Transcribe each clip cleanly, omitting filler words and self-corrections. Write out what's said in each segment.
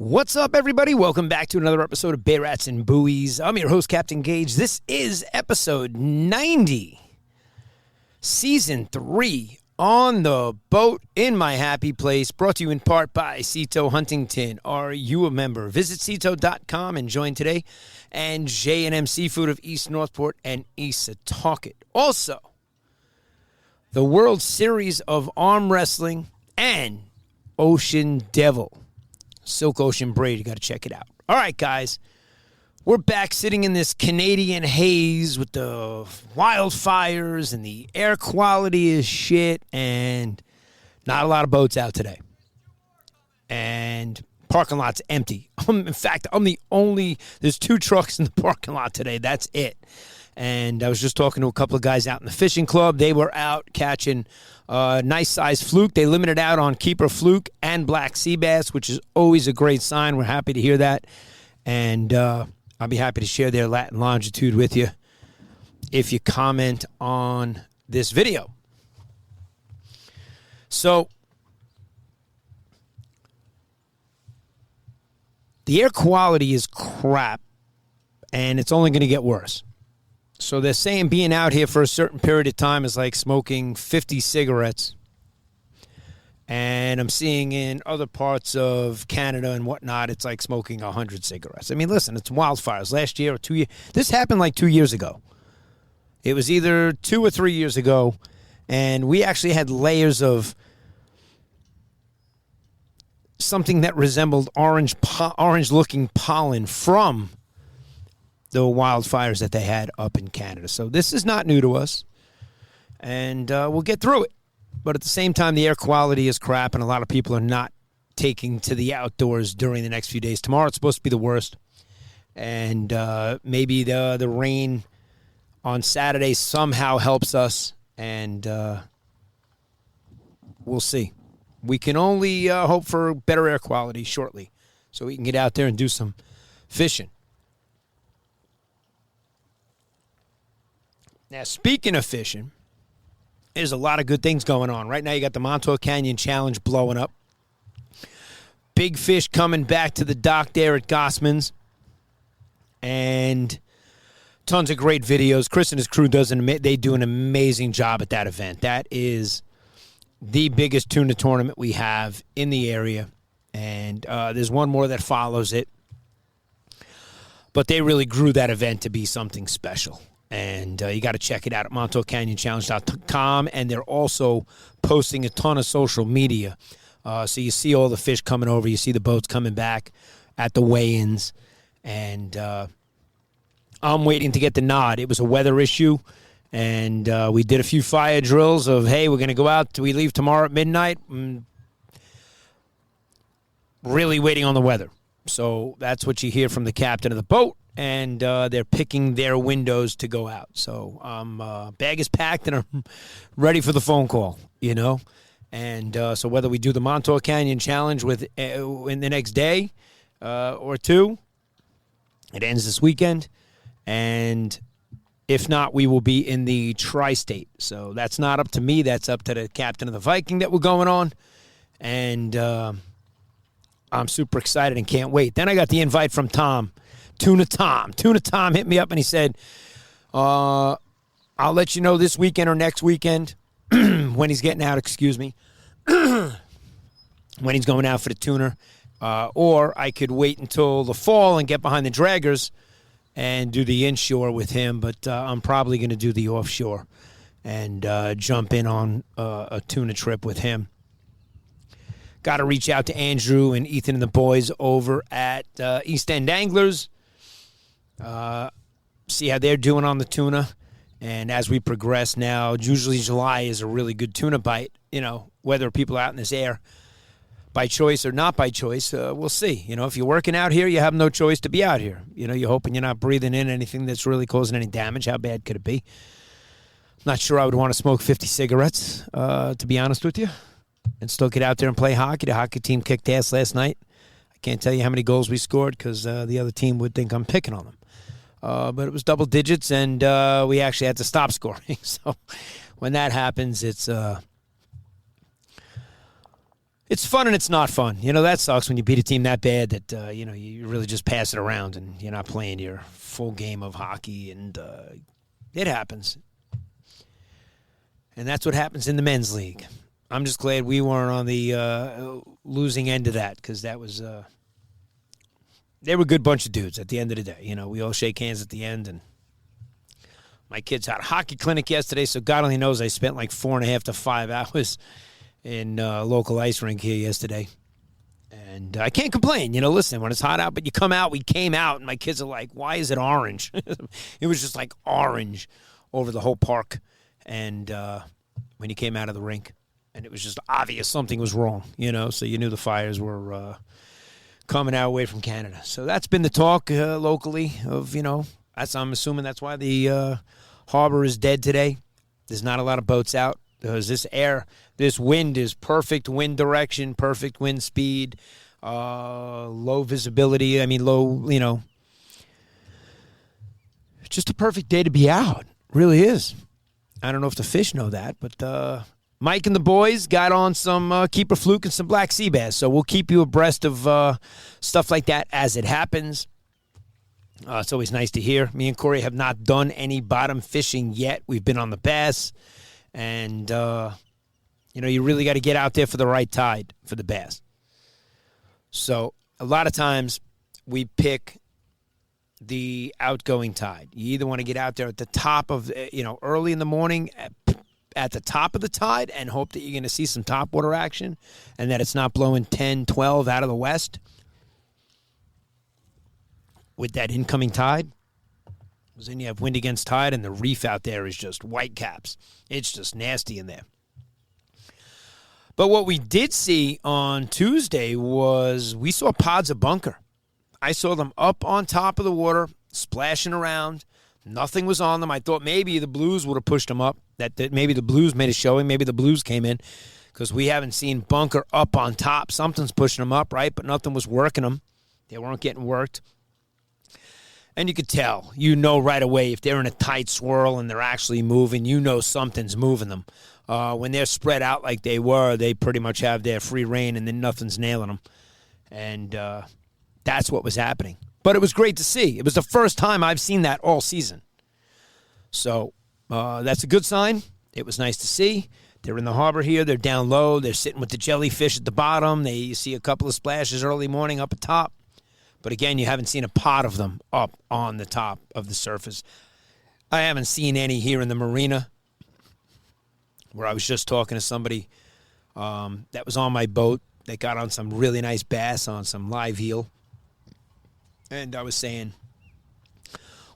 What's up, everybody? Welcome back to another episode of Bay Rats Buoys. I'm your host, Captain Gaige. This is episode 90, season 3, on the boat in my happy place, brought to you in part by Cito Huntington. Are you a member? Visit Cito.com and join today. And J&M Seafood of East Northport and East Setauket. Also, the World Series of Arm Wrestling and Ocean Devil. Silk Ocean Braid, you got to check it out. All right, guys, we're back sitting in this Canadian haze with the wildfires and the air quality is shit and not a lot of boats out today. And parking lot's empty. In fact, there's 2 trucks in the parking lot today. That's it. And I was just talking to a couple of guys out in the fishing club. They were out catching nice size fluke. They limited out on keeper fluke and black sea bass, which is always a great sign. We're happy to hear that. And I'll be happy to share their Latin longitude with you if you comment on this video. So, the air quality is crap, and it's only going to get worse. So they're saying being out here for a certain period of time is like smoking 50 cigarettes. And I'm seeing in other parts of Canada and whatnot, it's like smoking 100 cigarettes. I mean, listen, it's wildfires. Last year or 2 years. This happened like 2 years ago. It was either 2 or 3 years ago. And we actually had layers of something that resembled orange-looking pollen from the wildfires that they had up in Canada. So this is not new to us, and we'll get through it. But at the same time, the air quality is crap, and a lot of people are not taking to the outdoors during the next few days. Tomorrow it's supposed to be the worst, and maybe the rain on Saturday somehow helps us, and we'll see. We can only hope for better air quality shortly so we can get out there and do some fishing. Now, speaking of fishing, there's a lot of good things going on. Right now, you got the Montauk Canyon Challenge blowing up. Big fish coming back to the dock there at Gossman's. And tons of great videos. Chris and his crew they do an amazing job at that event. That is the biggest tuna tournament we have in the area. And there's one more that follows it. But they really grew that event to be something special. And you got to check it out at MontaukCanyonChallenge.com. And they're also posting a ton of social media. So you see all the fish coming over. You see the boats coming back at the weigh-ins. And I'm waiting to get the nod. It was a weather issue. And we did a few fire drills of, hey, we're going to go out. Do we leave tomorrow at midnight? Really waiting on the weather. So that's what you hear from the captain of the boat. And they're picking their windows to go out. So bag is packed and I'm ready for the phone call, you know. And so whether we do the Montauk Canyon Challenge in the next day or two, it ends this weekend. And if not, we will be in the tri-state. So that's not up to me. That's up to the captain of the Viking that we're going on. And I'm super excited and can't wait. Then I got the invite from Tom. Tuna Tom hit me up and he said, I'll let you know this weekend or next weekend when he's getting out, when he's going out for the tuna. Or I could wait until the fall and get behind the draggers and do the inshore with him. But I'm probably going to do the offshore and jump in on a tuna trip with him. Got to reach out to Andrew and Ethan and the boys over at East End Anglers. See how they're doing on the tuna. And as we progress now, usually July is a really good tuna bite. You know, whether people are out in this air by choice or not by choice, we'll see. You know, if you're working out here, you have no choice to be out here. You know, you're hoping you're not breathing in anything that's really causing any damage. How bad could it be? I'm not sure I would want to smoke 50 cigarettes, to be honest with you, and still get out there and play hockey. The hockey team kicked ass last night. I can't tell you how many goals we scored because the other team would think I'm picking on them. But it was double digits, and we actually had to stop scoring. So when that happens, it's It's fun and it's not fun. That sucks when you beat a team that bad that, you really just pass it around and you're not playing your full game of hockey, and it happens. And that's what happens in the men's league. I'm just glad we weren't on the losing end of that, because that was they were a good bunch of dudes at the end of the day. We all shake hands at the end. And my kids had a hockey clinic yesterday, so God only knows I spent like 4.5 to 5 hours in local ice rink here yesterday. And I can't complain. Listen, when it's hot out, but you come out, we came out, and my kids are like, why is it orange? It was just like orange over the whole park. And when you came out of the rink, and it was just obvious something was wrong, so you knew the fires were coming our way from Canada. So that's been the talk locally of, I'm assuming that's why the harbor is dead today. There's not a lot of boats out. Because this wind is perfect wind direction, perfect wind speed, low visibility. Low, just a perfect day to be out. Really is. I don't know if the fish know that, but Mike and the boys got on some keeper fluke and some black sea bass. So we'll keep you abreast of stuff like that as it happens. It's always nice to hear. Me and Corey have not done any bottom fishing yet. We've been on the bass. And, you really got to get out there for the right tide for the bass. So a lot of times we pick the outgoing tide. You either want to get out there at the top of, early in the morning at the top of the tide and hope that you're going to see some topwater action and that it's not blowing 10, 12 out of the west with that incoming tide. Because then you have wind against tide, and the reef out there is just white caps. It's just nasty in there. But what we did see on Tuesday was we saw pods of bunker. I saw them up on top of the water, splashing around. Nothing was on them. I thought maybe the Blues would have pushed them up, that maybe the Blues made a showing. Maybe the Blues came in, because we haven't seen bunker up on top. Something's pushing them up, right? But nothing was working them. They weren't getting worked. And you could tell, right away, if they're in a tight swirl and they're actually moving, something's moving them. When they're spread out like they were, they pretty much have their free reign, and then nothing's nailing them. And that's what was happening. But it was great to see. It was the first time I've seen that all season. So that's a good sign. It was nice to see. They're in the harbor here. They're down low. They're sitting with the jellyfish at the bottom. You see a couple of splashes early morning up at top. But again, you haven't seen a pod of them up on the top of the surface. I haven't seen any here in the marina, where I was just talking to somebody that was on my boat. They got on some really nice bass on some live heel. And I was saying,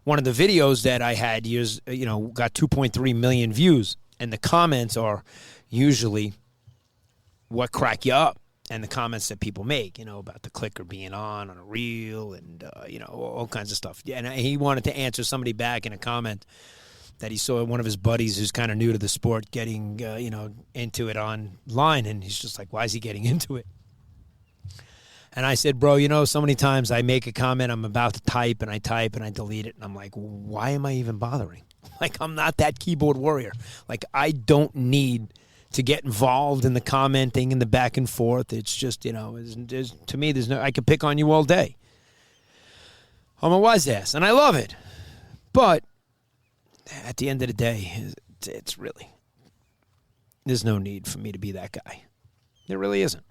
one of the videos that I had got 2.3 million views. And the comments are usually what crack you up. And the comments that people make, about the clicker being on a reel and, all kinds of stuff. Yeah, and he wanted to answer somebody back in a comment that he saw one of his buddies who's kind of new to the sport getting, into it online. And he's just like, why is he getting into it? And I said, bro, so many times I make a comment, I'm about to type and I delete it. And I'm like, why am I even bothering? Like, I'm not that keyboard warrior. Like, I don't need to get involved in the commenting and the back and forth. It's just, to me, I could pick on you all day. I'm a wise ass, and I love it. But at the end of the day, it's really, there's no need for me to be that guy. There really isn't.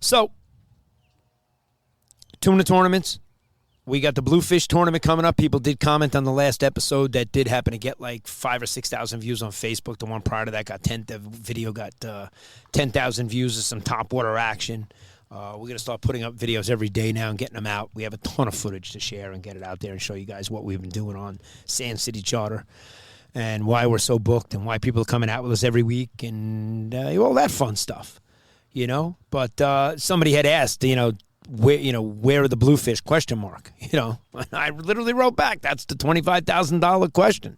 So, tuna tournaments. We got the Bluefish tournament coming up. People did comment on the last episode that did happen to get like 5,000 or 6,000 views on Facebook. The one prior to that got 10,000 views of some topwater action. We're going to start putting up videos every day now and getting them out. We have a ton of footage to share and get it out there and show you guys what we've been doing on Sand City Charter and why we're so booked and why people are coming out with us every week and all that fun stuff, But somebody had asked, where are the bluefish? ? And I literally wrote back, that's the $25,000 question.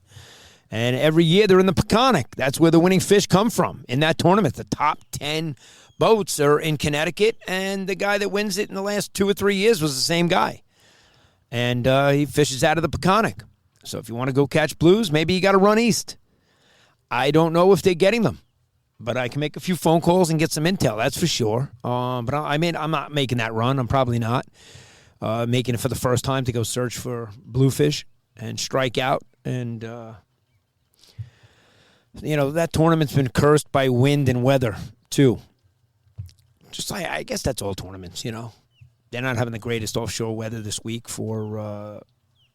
And every year they're in the Peconic. That's where the winning fish come from in that tournament. The top 10 boats are in Connecticut, and the guy that wins it in the last 2 or 3 years was the same guy. And he fishes out of the Peconic. So if you want to go catch blues, maybe you got to run east. I don't know if they're getting them. But I can make a few phone calls and get some intel, that's for sure. But I'm not making that run. I'm probably not making it for the first time to go search for bluefish and strike out. And, that tournament's been cursed by wind and weather, too. Just I guess that's all tournaments, They're not having the greatest offshore weather this week for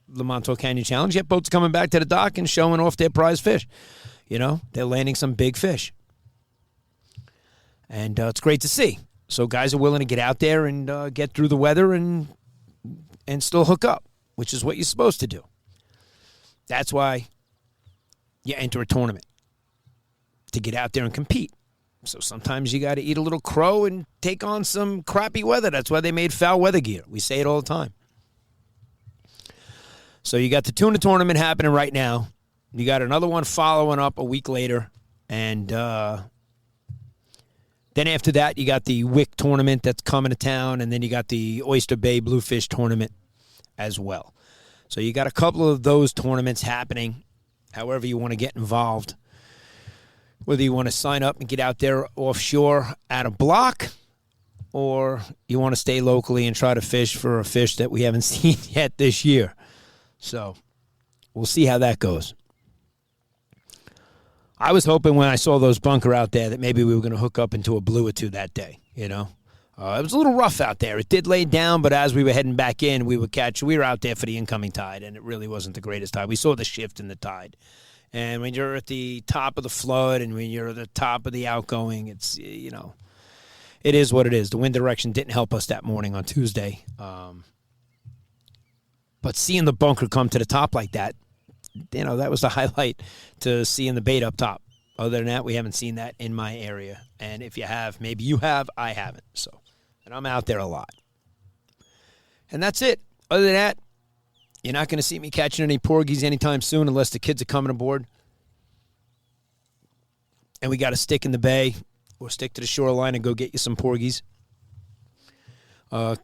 the Montauk Canyon Challenge. Yet boats coming back to the dock and showing off their prize fish. They're landing some big fish. And it's great to see. So guys are willing to get out there and get through the weather and still hook up, which is what you're supposed to do. That's why you enter a tournament, to get out there and compete. So sometimes you got to eat a little crow and take on some crappy weather. That's why they made foul weather gear. We say it all the time. So you got the tuna tournament happening right now. You got another one following up a week later. And then after that, you got the Wick tournament that's coming to town. And then you got the Oyster Bay Bluefish tournament as well. So you got a couple of those tournaments happening, however you want to get involved. Whether you want to sign up and get out there offshore at a block, or you want to stay locally and try to fish for a fish that we haven't seen yet this year. So we'll see how that goes. I was hoping when I saw those bunker out there that maybe we were going to hook up into a blue or two that day, It was a little rough out there. It did lay down, but as we were heading back in, we were out there for the incoming tide, and it really wasn't the greatest tide. We saw the shift in the tide. And when you're at the top of the flood and when you're at the top of the outgoing, it's, it is what it is. The wind direction didn't help us that morning on Tuesday. But seeing the bunker come to the top like that, that was the highlight, to seeing the bait up top. Other than that, we haven't seen that in my area. And if you have, maybe you have, I haven't. And I'm out there a lot. And that's it. Other than that, you're not going to see me catching any porgies anytime soon unless the kids are coming aboard. And we got to stick in the bay or stick to the shoreline and go get you some porgies.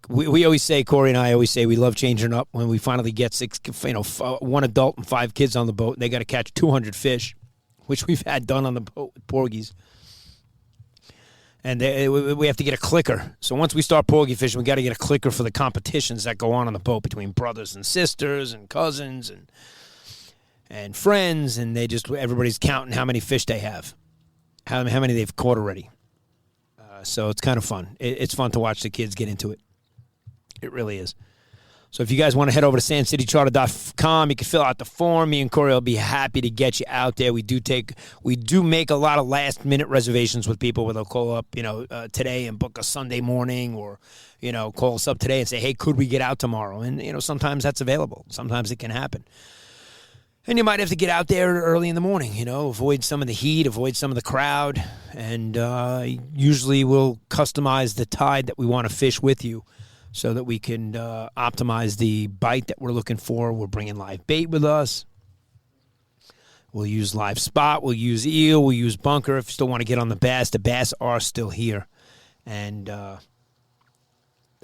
We always say, Corey and I always say, we love changing up when we finally get one adult and 5 kids on the boat, and they got to catch 200 fish, which we've had done on the boat with porgies. And we have to get a clicker. So once we start porgy fishing, we got to get a clicker for the competitions that go on the boat between brothers and sisters and cousins and friends, and everybody's counting how many fish they have, how many they've caught already. So it's kind of fun. It's fun to watch the kids get into it. It really is. So if you guys want to head over to sandcitycharter.com, you can fill out the form. Me and Corey will be happy to get you out there. We do make a lot of last-minute reservations with people where they'll call up, today and book a Sunday morning, or, call us up today and say, hey, could we get out tomorrow? And, sometimes that's available. Sometimes it can happen. And you might have to get out there early in the morning, avoid some of the heat, avoid some of the crowd. And usually we'll customize the tide that we want to fish with you so that we can optimize the bite that we're looking for. We're bringing live bait with us. We'll use live spot. We'll use eel. We'll use bunker. If you still want to get on the bass are still here. And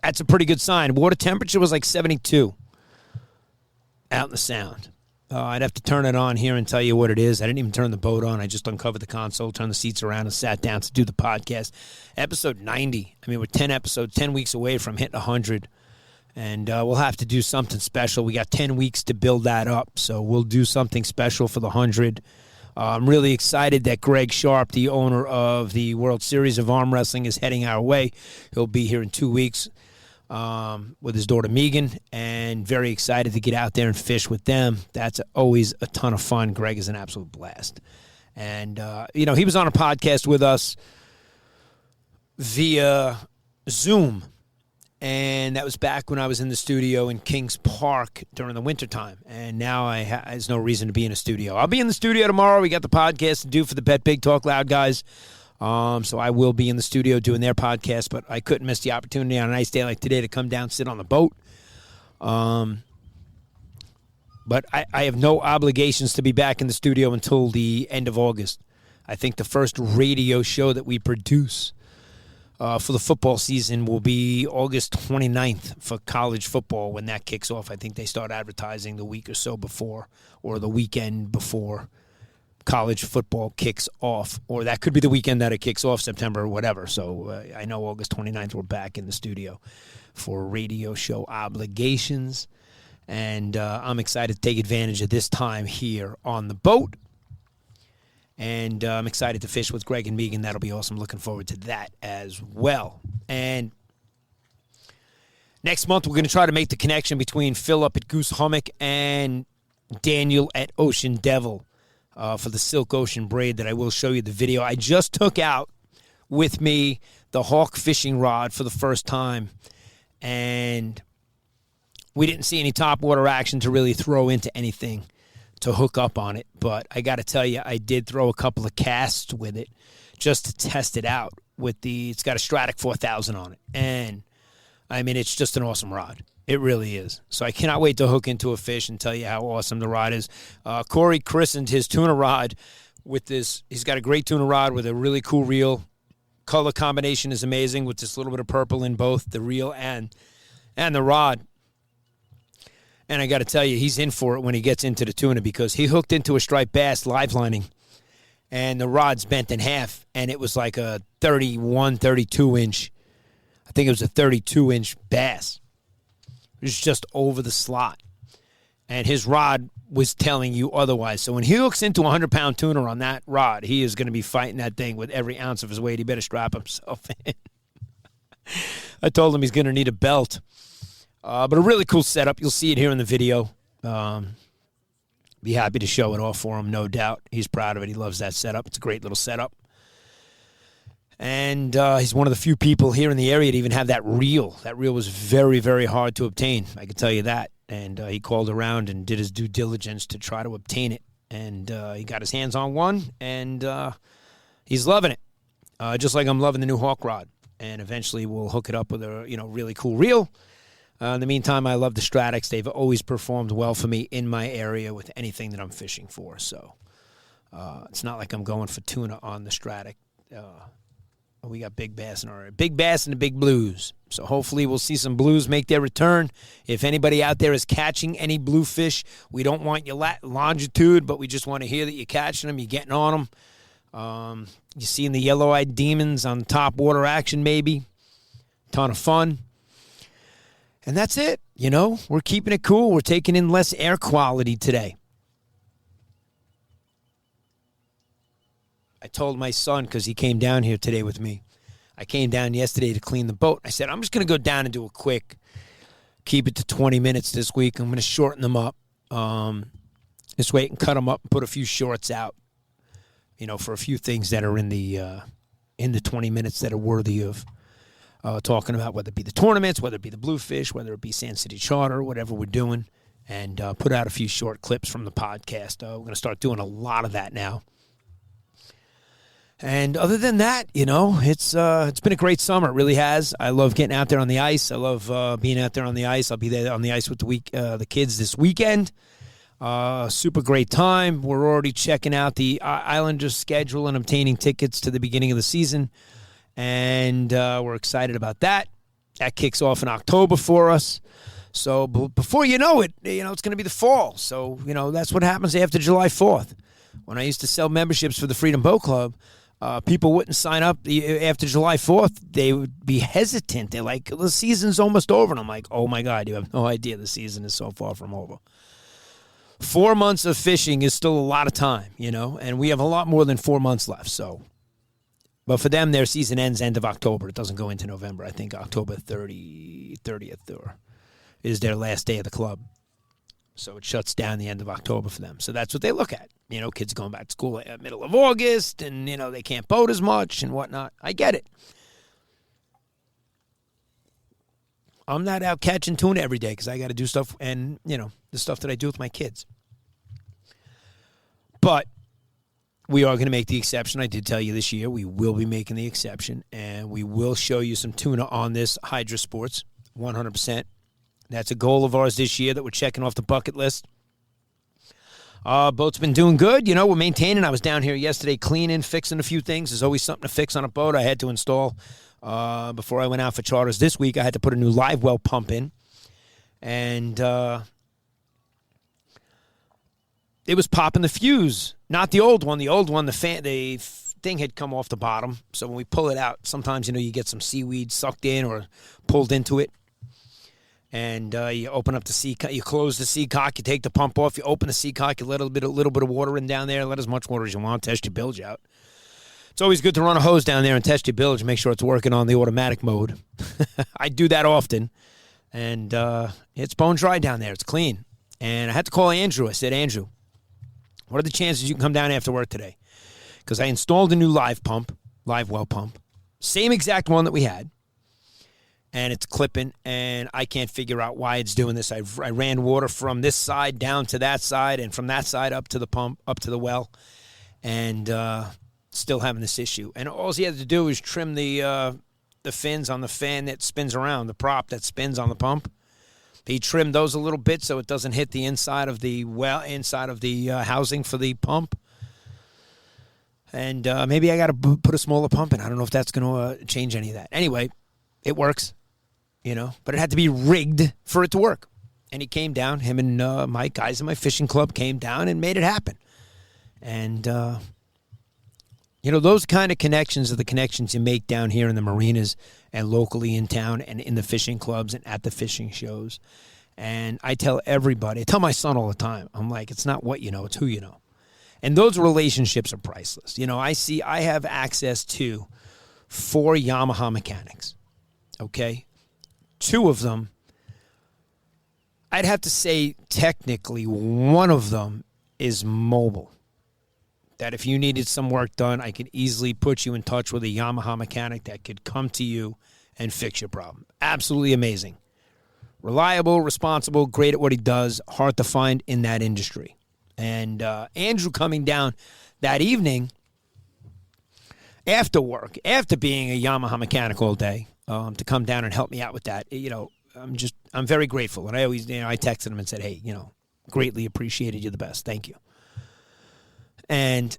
that's a pretty good sign. Water temperature was like 72 out in the Sound. I'd have to turn it on here and tell you what it is. I didn't even turn the boat on. I just uncovered the console, turned the seats around, and sat down to do the podcast. Episode 90. I mean, we're 10 episodes, 10 weeks away from hitting 100. And we'll have to do something special. We got 10 weeks to build that up, so we'll do something special for the 100. I'm really excited that Greg Sharp, the owner of the World Series of Arm Wrestling, is heading our way. He'll be here in 2 weeks. With his daughter Megan, and very excited to get out there and fish with them. That's always a ton of fun. Greg is an absolute blast. And, he was on a podcast with us via Zoom, and that was back when I was in the studio in Kings Park during the wintertime. And now there's no reason to be in a studio. I'll be in the studio tomorrow. We got the podcast to do for the Bet Big Talk Loud guys. So I will be in the studio doing their podcast, but I couldn't miss the opportunity on a nice day like today to come down, sit on the boat. But I have no obligations to be back in the studio until the end of August. I think the first radio show that we produce for the football season will be August 29th for college football when that kicks off. I think they start advertising the week or so before, or the weekend before college football kicks off, or that could be the weekend that it kicks off, September or whatever. So I know August 29th we're back in the studio for radio show obligations, and I'm excited to take advantage of this time here on the boat. And I'm excited to fish with Greg and Megan. That'll be awesome. Looking forward to that as well. And next month, we're going to try to make the connection between Phil up at Goose Hummock and Daniel at Ocean Devil for the Silk Ocean braid that I will show you the video. I just took out with me the Hawk fishing rod for the first time, and we didn't see any topwater action to really throw into anything to hook up on it. But I got to tell you, I did throw a couple of casts with it just to test it out. It's got a Stratic 4000 on it, and I mean, it's just an awesome rod. It really is. So I cannot wait to hook into a fish and tell you how awesome the rod is. Corey christened his tuna rod with this. He's got a great tuna rod with a really cool reel. Color combination is amazing with this little bit of purple in both the reel and the rod. And I got to tell you, he's in for it when he gets into the tuna, because he hooked into a striped bass live lining, and the rod's bent in half, and it was like a 31, 32-inch. I think it was a 32-inch bass. It was just over the slot. And his rod was telling you otherwise. So when he hooks into a 100-pound tuna on that rod, he is going to be fighting that thing with every ounce of his weight. He better strap himself in. I told him he's going to need a belt. But a really cool setup. You'll see it here in the video. Be happy to show it off for him, no doubt. He's proud of it. He loves that setup. It's a great little setup. And he's one of the few people here in the area to even have that reel. That reel was very, very hard to obtain. I can tell you that. And he called around and did his due diligence to try to obtain it. And he got his hands on one, and he's loving it. Just like I'm loving the new Hawk rod. And eventually we'll hook it up with a really cool reel. In the meantime, I love the Stratics. They've always performed well for me in my area with anything that I'm fishing for. So it's not like I'm going for tuna on the Stratic. We got big bass in our area. Big bass and the big blues. So hopefully we'll see some blues make their return. If anybody out there is catching any bluefish, we don't want your longitude, but we just want to hear that you're catching them, you're getting on them. You're seeing the yellow-eyed demons on top water action maybe. Ton of fun. And that's it. We're keeping it cool. We're taking in less air quality today. I told my son, because he came down here today with me. I came down yesterday to clean the boat. I said, I'm just going to go down and do a quick, keep it to 20 minutes this week. I'm going to shorten them up. This way I can cut them up and put a few shorts out, for a few things that are in the 20 minutes that are worthy of talking about, whether it be the tournaments, whether it be the bluefish, whether it be Sand City Charter, whatever we're doing, and put out a few short clips from the podcast. We're going to start doing a lot of that now. And other than that, it's been a great summer. It really has. I love getting out there on the ice. I love being out there on the ice. I'll be there on the ice with the kids this weekend. Super great time. We're already checking out the Islanders schedule and obtaining tickets to the beginning of the season. And we're excited about that. That kicks off in October for us. So before you know it, it's going to be the fall. So, that's what happens after July 4th. When I used to sell memberships for the Freedom Boat Club, people wouldn't sign up after July 4th. They would be hesitant. They're like, the season's almost over. And I'm like, oh, my God, you have no idea the season is so far from over. 4 months of fishing is still a lot of time, and we have a lot more than 4 months left. So, but for them, their season ends end of October. It doesn't go into November. I think October 30th is their last day of the club. So it shuts down the end of October for them. So that's what they look at. Kids going back to school at middle of August, and, they can't boat as much and whatnot. I get it. I'm not out catching tuna every day because I got to do stuff and, the stuff that I do with my kids. But we are going to make the exception. I did tell you this year we will be making the exception, and we will show you some tuna on this Hydra Sports, 100%. That's a goal of ours this year that we're checking off the bucket list. Boat's been doing good. We're maintaining. I was down here yesterday cleaning, fixing a few things. There's always something to fix on a boat. I had to install before I went out for charters this week. I had to put a new live well pump in. And it was popping the fuse, not the old one. The old one, the thing had come off the bottom. So when we pull it out, sometimes, you get some seaweed sucked in or pulled into it. And you open up the seacock, you close the seacock, you take the pump off, you open the seacock, you let a little bit of water in down there, let as much water as you want, test your bilge out. It's always good to run a hose down there and test your bilge, make sure it's working on the automatic mode. I do that often. And it's bone dry down there. It's clean. And I had to call Andrew. I said, Andrew, what are the chances you can come down after work today? Because I installed a new live well pump, same exact one that we had. And it's clipping, and I can't figure out why it's doing this. I ran water from this side down to that side, and from that side up to the pump, up to the well, and still having this issue. And all he had to do is trim the fins on the fan that spins around, the prop that spins on the pump. He trimmed those a little bit so it doesn't hit the inside of the housing for the pump. And maybe I got to put a smaller pump in. I don't know if that's going to change any of that. Anyway, it works. But it had to be rigged for it to work. And he came down, him and my guys in my fishing club came down and made it happen. And, those kind of connections are the connections you make down here in the marinas and locally in town and in the fishing clubs and at the fishing shows. And I tell everybody, I tell my son all the time, I'm like, it's not what you know, it's who you know. And those relationships are priceless. I have access to 4 Yamaha mechanics, okay? 2 of them, I'd have to say technically one of them is mobile. That if you needed some work done, I could easily put you in touch with a Yamaha mechanic that could come to you and fix your problem. Absolutely amazing. Reliable, responsible, great at what he does, hard to find in that industry. And Andrew coming down that evening after work, after being a Yamaha mechanic all day, to come down and help me out with that. I'm very grateful. And I always, I texted him and said, hey, greatly appreciated. You're the best. Thank you. And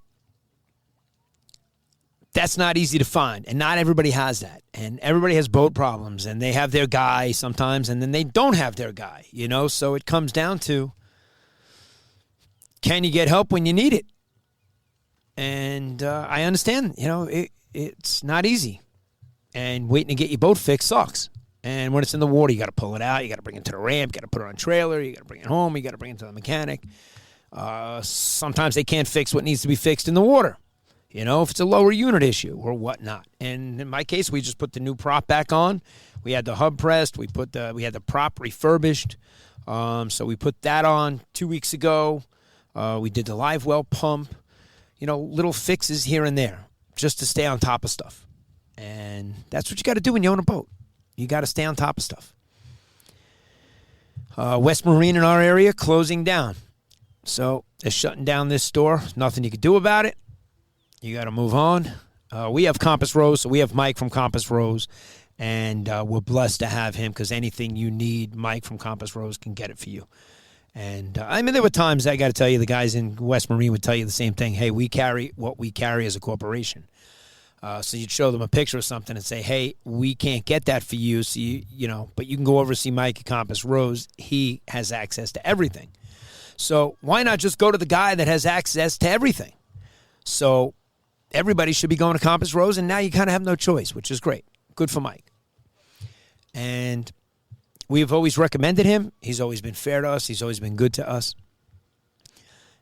that's not easy to find. And not everybody has that. And everybody has boat problems. And they have their guy sometimes, and then they don't have their guy, So it comes down to, can you get help when you need it? And I understand, it's not easy. And waiting to get your boat fixed sucks. And when it's in the water, you got to pull it out. You got to bring it to the ramp. You got to put it on a trailer. You got to bring it home. You got to bring it to the mechanic. Sometimes they can't fix what needs to be fixed in the water. If it's a lower unit issue or whatnot. And in my case, we just put the new prop back on. We had the hub pressed. We had the prop refurbished. So we put that on 2 weeks ago. We did the live well pump. Little fixes here and there just to stay on top of stuff. And that's what you got to do when you own a boat. You got to stay on top of stuff. West Marine in our area closing down. So they're shutting down this store. Nothing you can do about it. You got to move on. We have Compass Rose, so we have Mike from Compass Rose. And we're blessed to have him because anything you need, Mike from Compass Rose can get it for you. And, there were times, I got to tell you, the guys in West Marine would tell you the same thing. Hey, we carry what we carry as a corporation. So you'd show them a picture of something and say, hey, we can't get that for you. So, but you can go over and see Mike at Compass Rose. He has access to everything. So why not just go to the guy that has access to everything? So everybody should be going to Compass Rose, and now you kind of have no choice, which is great. Good for Mike. And we've always recommended him. He's always been fair to us. He's always been good to us.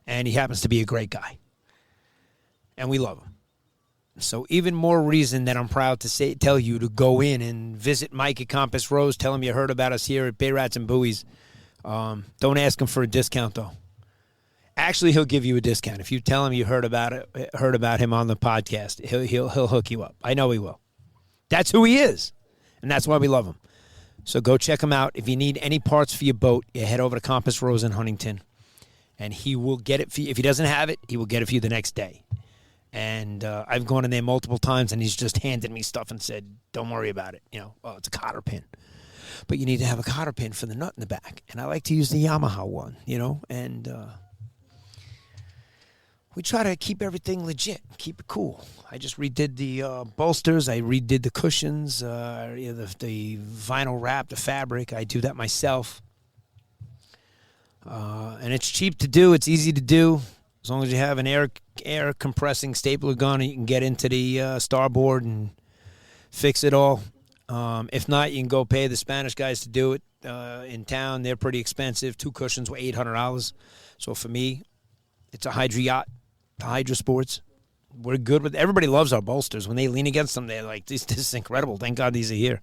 And he happens to be a great guy. And we love him. So even more reason that I'm proud to tell you to go in and visit Mike at Compass Rose. Tell him you heard about us here at Bay Rats and Buoys. Don't ask him for a discount, though. Actually, he'll give you a discount. If you tell him you heard about him on the podcast, he'll hook you up. I know he will. That's who he is. And that's why we love him. So go check him out. If you need any parts for your boat, you head over to Compass Rose in Huntington. And he will get it for you. If he doesn't have it, he will get it for you the next day. And I've gone in there multiple times, and he's just handed me stuff and said, don't worry about it. It's a cotter pin. But you need to have a cotter pin for the nut in the back. And I like to use the Yamaha one, and we try to keep everything legit, keep it cool. I just redid the bolsters. I redid the cushions, the vinyl wrap, the fabric. I do that myself. And it's cheap to do. It's easy to do. As long as you have an air compressing stapler gun, you can get into the starboard and fix it all. If not, you can go pay the Spanish guys to do it in town. They're pretty expensive. 2 cushions were $800. So for me, it's a Hydra yacht, the Hydra Sports. We're good with. Everybody loves our bolsters. When they lean against them, they're like, "This is incredible. Thank God these are here,"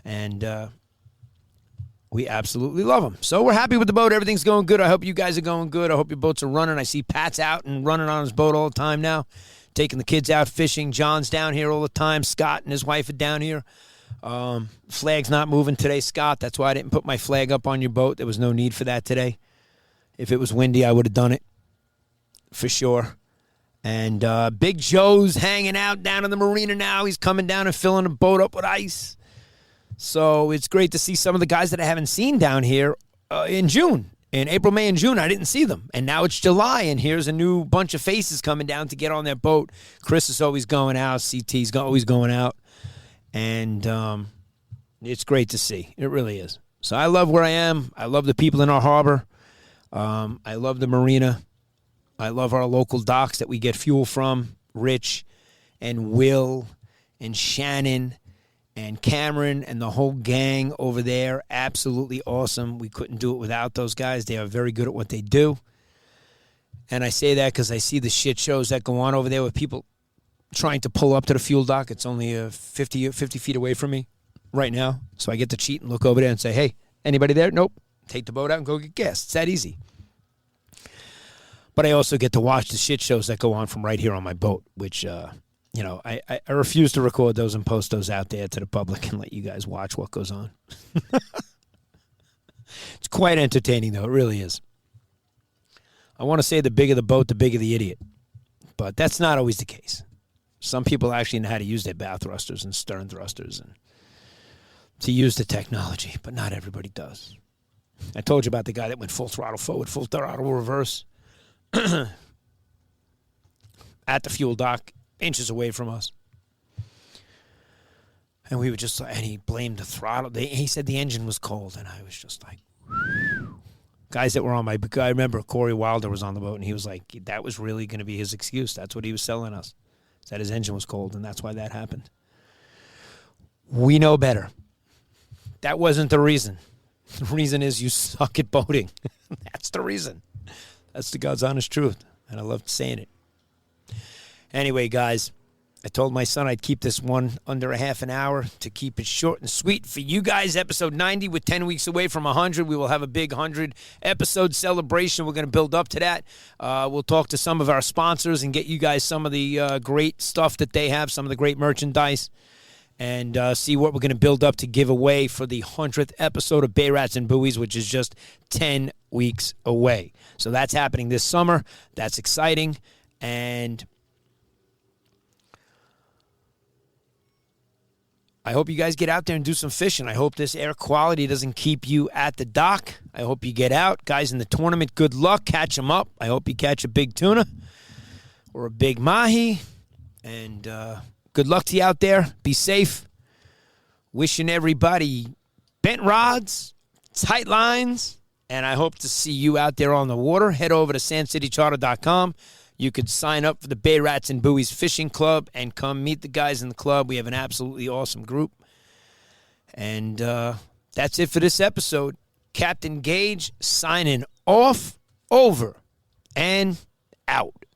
and we absolutely love them. So we're happy with the boat. Everything's going good. I hope you guys are going good. I hope your boats are running. I see Pat's out and running on his boat all the time now, taking the kids out fishing. John's down here all the time. Scott and his wife are down here. Flag's not moving today, Scott. That's why I didn't put my flag up on your boat. There was no need for that today. If it was windy, I would have done it for sure. And Big Joe's hanging out down in the marina now. He's coming down and filling the boat up with ice. So it's great to see some of the guys that I haven't seen down here in June. In April, May, and June, I didn't see them. And now it's July, and here's a new bunch of faces coming down to get on their boat. Chris is always going out. CT's always going out. And it's great to see. It really is. So I love where I am. I love the people in our harbor. I love the marina. I love our local docks that we get fuel from. Rich and Will and Shannon and Cameron and the whole gang over there. Absolutely awesome. We couldn't do it without those guys. They are very good at what they do. And I say that because I see the shit shows that go on over there with people trying to pull up to the fuel dock. It's only 50 feet away from me right now. So I get to cheat and look over there and say, "Hey, anybody there?" Nope. Take the boat out and go get gas. It's that easy. But I also get to watch the shit shows that go on from right here on my boat, which, I refuse to record those and post those out there to the public and let you guys watch what goes on. It's quite entertaining, though. It really is. I want to say the bigger the boat, the bigger the idiot. But that's not always the case. Some people actually know how to use their bow thrusters and stern thrusters and to use the technology, but not everybody does. I told you about the guy that went full throttle forward, full throttle reverse at the fuel dock, inches away from us. And we were just, and he blamed the throttle. He said the engine was cold, and I was just like, whew. Guys that were on my, I remember Corey Wilder was on the boat, and he was like, that was really going to be his excuse. That's what he was selling us, that his engine was cold, and that's why that happened. We know better. That wasn't the reason. The reason is you suck at boating. That's the reason. That's the God's honest truth, and I love saying it. Anyway, guys, I told my son I'd keep this one under a half an hour to keep it short and sweet for you guys. Episode 90, with 10 weeks away from 100. We will have a big 100-episode celebration. We're going to build up to that. We'll talk to some of our sponsors and get you guys some of the great stuff that they have, some of the great merchandise, and see what we're going to build up to give away for the 100th episode of Bay Rats and Buoys, which is just 10 weeks away. So that's happening this summer. That's exciting. And I hope you guys get out there and do some fishing. I hope this air quality doesn't keep you at the dock. I hope you get out. Guys in the tournament, good luck. Catch them up. I hope you catch a big tuna or a big mahi. And good luck to you out there. Be safe. Wishing everybody bent rods, tight lines, and I hope to see you out there on the water. Head over to sandcitycharter.com. You could sign up for the Bay Rats and Buoys Fishing Club and come meet the guys in the club. We have an absolutely awesome group. And that's it for this episode. Captain Gaige signing off, over, and out.